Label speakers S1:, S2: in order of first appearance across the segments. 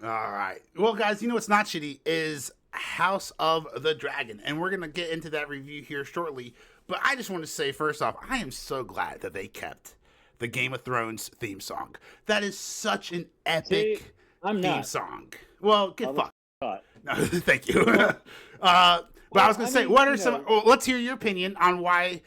S1: All right. Well, guys, you know what's not shitty is House of the Dragon, and we're gonna get into that review here shortly. But I just want to say, first off, I am so glad that they kept the Game of Thrones theme song. That is such an epic theme song. Well, get fucked. No, thank you. But I was gonna say, what are some? Well, let's hear your opinion on why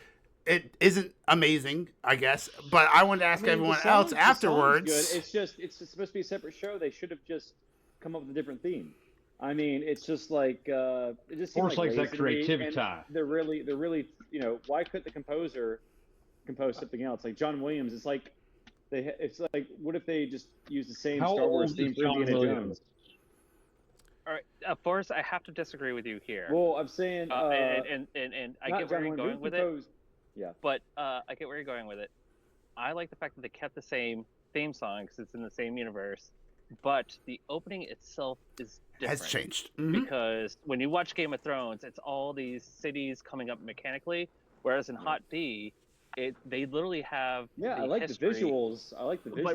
S1: it isn't amazing, I guess. But I wanted to ask everyone else afterwards.
S2: Good. It's supposed to be a separate show. They should have just come up with a different theme. I mean, it's just like it just seems like
S3: that creativity.
S2: They're really, why couldn't the composer compose something else? Like John Williams, it's like what if they just use the same Star Wars theme for Indiana Jones?
S4: All right, Forrest, I have to disagree with you here.
S2: Well, I'm saying,
S4: and I get where you're going with it.
S2: Yeah.
S4: But I get where you're going with it. I like the fact that they kept the same theme song because it's in the same universe, but the opening itself is different.
S1: Has changed.
S4: Because when you watch Game of Thrones, it's all these cities coming up mechanically, whereas in Hot B, they literally have
S2: I like
S4: history.
S2: the visuals.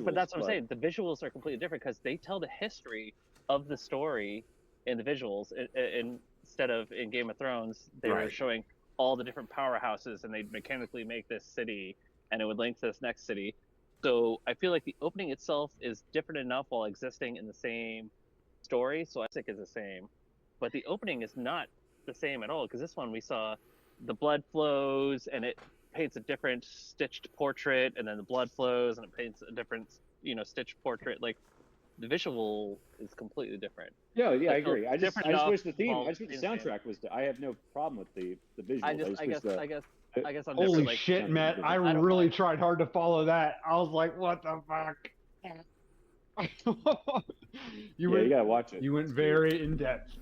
S4: But that's what I'm saying. The visuals are completely different because they tell the history of the story in the visuals. Instead of in Game of Thrones, they were showing all the different powerhouses, and they'd mechanically make this city, and it would link to this next city. So I feel like the opening itself is different enough while existing in the same story, so I think it's the same. But the opening is not the same at all, because this one we saw the blood flows, and it paints a different stitched portrait, and then the blood flows, and it paints a different, stitched portrait. Like, the visual is completely different.
S2: Yeah, I agree. I just wish the theme, I just wish the soundtrack was. I have no problem with the visual.
S4: I guess I'm
S3: Holy
S4: like,
S3: shit, Matt! I really tried hard to follow that. I was like, "What the fuck?"
S2: You gotta watch it.
S3: You went very in depth.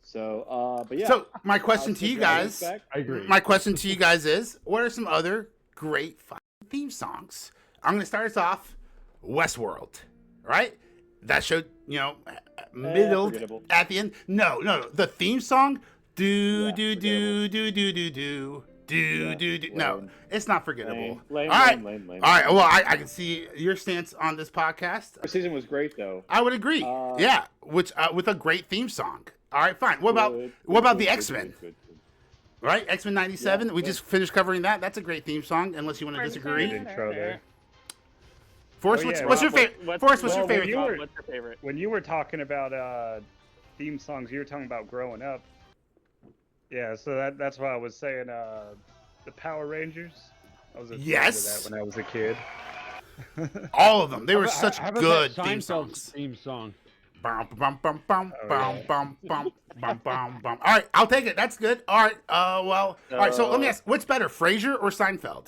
S2: So, but yeah.
S1: So my question to you guys,
S3: I agree.
S1: My question to you guys is, what are some other great fucking theme songs? I'm gonna start us off. Westworld, right? That showed, middle at the end. No, the theme song, do. No, it's not forgettable.
S2: Lame.
S1: All right. Well, I can see your stance on this podcast.
S2: First season was great, though.
S1: I would agree. Yeah, which with a great theme song. All right, fine. What about the X-Men? Right, X-Men '97. We just finished covering that. That's a great theme song. Unless you want to disagree.
S5: Intro there.
S1: Forrest, what's your favorite? Forrest, what's your favorite?
S4: What's your favorite?
S5: When you were talking about theme songs, you were talking about growing up. Yeah, so that's why I was saying the Power Rangers. I was a fan of that when I was a kid.
S1: All of them. They were such good theme songs.
S3: Theme song.
S1: Bum, bum, bum, bum, bum, bum, bum, bum, bum, bum. All right, I'll take it. That's good. All right. All right. So let me ask: what's better, Frasier or Seinfeld?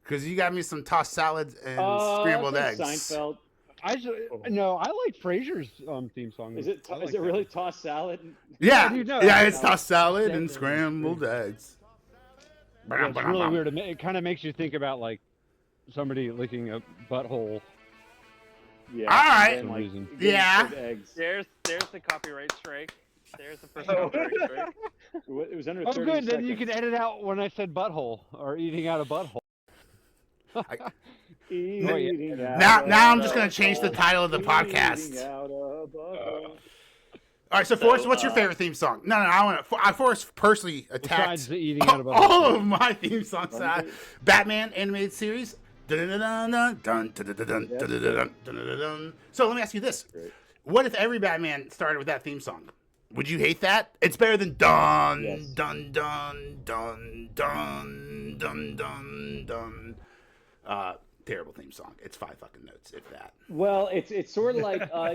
S1: Because you got me some tossed salads and scrambled eggs.
S2: Seinfeld.
S3: I like Frasier's theme song.
S2: Is it really tossed salad?
S1: Yeah, it's tossed salad and scrambled eggs.
S3: It's really weird. It kind of makes you think about like somebody licking a butthole.
S2: Yeah.
S1: All right.
S2: And, like,
S1: yeah.
S2: Eggs.
S4: There's the copyright strike. There's the first copyright strike.
S2: It was under 30
S3: good.
S2: seconds.
S3: Then you can edit out when I said butthole or eating out a butthole.
S1: Now I'm just gonna change the title of the podcast. All right, so Forrest, what's your favorite theme song? No, I want to. Forrest personally attacked
S3: Besides the eating out of a
S1: all of my theme songs. Batman animated series. So let me ask you this: what if every Batman started with that theme song? Would you hate that? It's better than dun dun dun dun dun dun dun dun. Terrible theme song. It's 5 fucking notes, if that.
S2: Well, it's sort of like how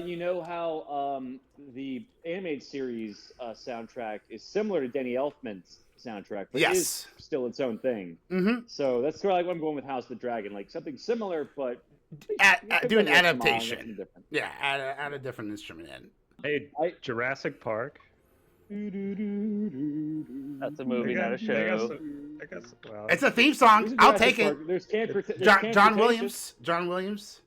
S2: the animated series soundtrack is similar to Danny Elfman's soundtrack, but it is still its own thing.
S1: Mm-hmm.
S2: So that's sort of like what I'm going with House of the Dragon, like something similar, but
S1: do an adaptation. Yeah, add a different instrument in.
S5: Hey, Jurassic Park.
S4: That's a movie, not a show.
S1: It's a theme song. I'll take it.
S2: There's
S1: John Williams. John Williams.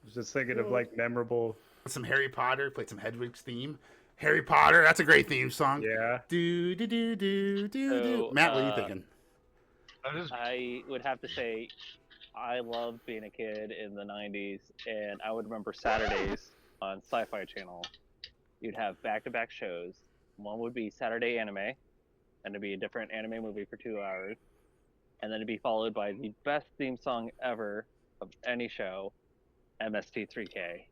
S5: I was just thinking of like memorable.
S1: Some Harry Potter. Played some Hedwig's theme. Harry Potter. That's a great theme song.
S5: Yeah.
S1: Do. Matt, what are you thinking?
S4: I would have to say, I loved being a kid in the '90s, and I would remember Saturdays on Sci-Fi Channel, you'd have back-to-back shows. One would be Saturday Anime, and it'd be a different anime movie for 2 hours. And then it'd be followed by the best theme song ever of any show, MST3K.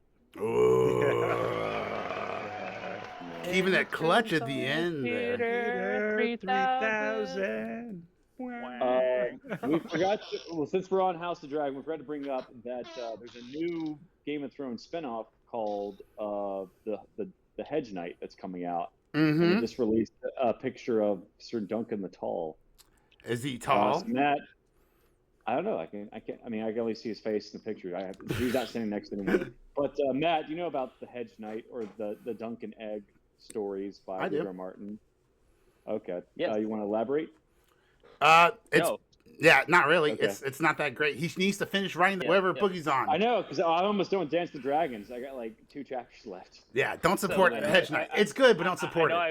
S1: Keeping that clutch at the end there.
S5: 3000.
S2: We forgot since we're on House of Dragon, we forgot to bring up that there's a new Game of Thrones spinoff called the Hedge Knight that's coming out.
S1: Mm-hmm.
S2: And they just released a picture of Ser Duncan the Tall.
S1: Is he tall?
S2: So Matt, I don't know. I can only see his face in the picture. He's not standing next to anyone. But Matt, do you know about the Hedge Knight or the Duncan Egg stories by George R. Martin? Okay.
S4: Yes.
S2: You want to elaborate?
S4: No.
S1: Yeah, not really.
S2: Okay.
S1: It's not that great. He needs to finish writing whatever book he's on.
S2: I know, because I'm almost done with Dance with Dragons. I got like 2 chapters left.
S1: Yeah, don't support Hedge Knight. It's good, but don't support
S4: I know
S1: it.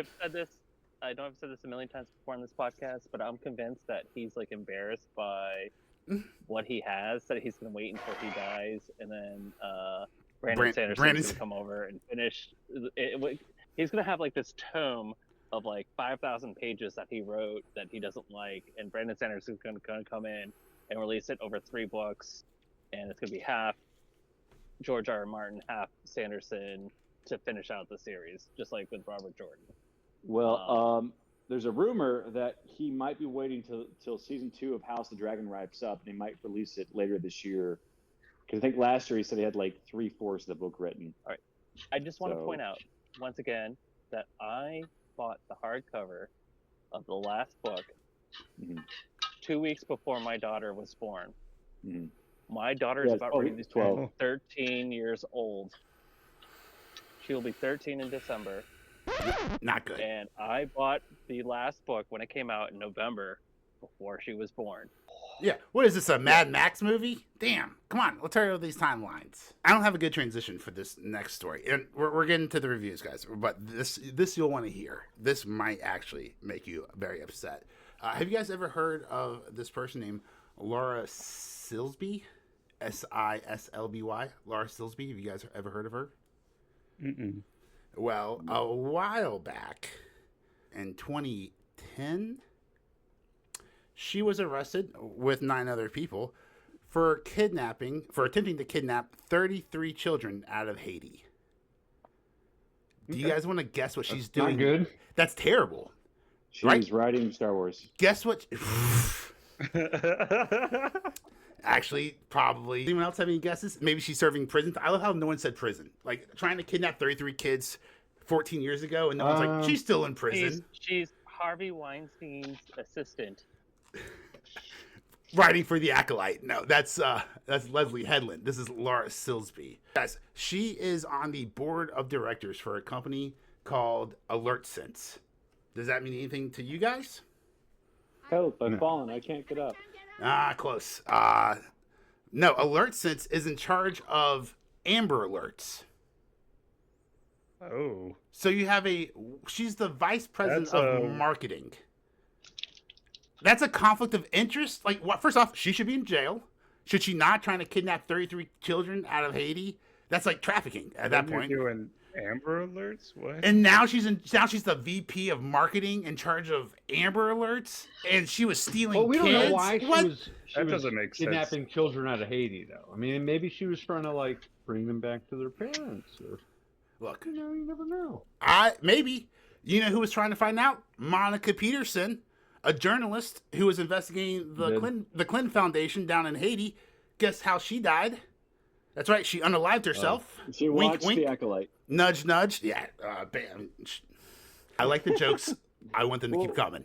S4: I've said this a million times before on this podcast, but I'm convinced that he's like embarrassed by what he has, that he's going to wait until he dies, and then Brandon Sanderson's going to come over and finish. He's going to have like this tome of like 5,000 pages that he wrote that he doesn't like, and Brandon Sanderson is going to come in and release it over 3 books, and it's going to be half George R. R. Martin, half Sanderson to finish out the series, just like with Robert Jordan.
S2: Well, there's a rumor that he might be waiting till season 2 of House of the Dragon wraps up, and he might release it later this year. Because I think last year he said he had like 3/4 of the book written.
S4: All right. I just want to point out once again that I bought the hardcover of the last book 2 weeks before my daughter was born.
S2: Mm-hmm.
S4: My daughter is about ready to be 13 years old. She will be 13 in December.
S1: Not good.
S4: And I bought the last book when it came out in November before she was born.
S1: Yeah. What is this, a Mad Max movie? Damn. Come on. Let's hurry up these timelines. I don't have a good transition for this next story. And we're getting to the reviews, guys. But this you'll want to hear. This might actually make you very upset. Have you guys ever heard of this person named Laura Silsby? Silby? Laura Silsby. Have you guys ever heard of her?
S5: Mm-mm.
S1: Well, a while back in 2010, she was arrested with 9 other people for attempting to kidnap 33 children out of Haiti. Do you guys want to guess what she's doing?
S3: Not good.
S1: That's terrible.
S2: She's writing Star Wars.
S1: Guess what? Actually, probably. Anyone else have any guesses? Maybe she's serving prison. I love how no one said prison. Like, trying to kidnap 33 kids 14 years ago, and no one's like, she's still in prison.
S4: She's Harvey Weinstein's assistant.
S1: Writing for the Acolyte. No, that's Leslie Headland. This is Laura Silsby. Guys, she is on the board of directors for a company called AlertSense. Does that mean anything to you guys?
S2: Help, I've fallen. I can't get up.
S1: Close. No, AlertSense is in charge of Amber Alerts.
S5: Oh.
S1: So you have she's the vice president of marketing. That's a conflict of interest. Like, what? First off, she should be in jail. Should she not, trying to kidnap 33 children out of Haiti? That's like trafficking at that point.
S5: You're doing Amber Alerts? What?
S1: And now she's the VP of marketing in charge of Amber Alerts, and she was stealing
S3: Well, we
S1: kids.
S3: don't know why she was
S5: doesn't make sense.
S3: Kidnapping children out of Haiti, though. I mean, maybe she was trying to like bring them back to their parents. Or,
S1: look,
S3: you never know.
S1: Maybe. You know who was trying to find out? Monica Peterson, a journalist who was investigating the Clinton Foundation down in Haiti. Guess how she died? That's right. She unalived herself.
S2: She watched The Acolyte.
S1: Nudge, nudge. Yeah. Bam. I like the jokes. I want them to keep coming.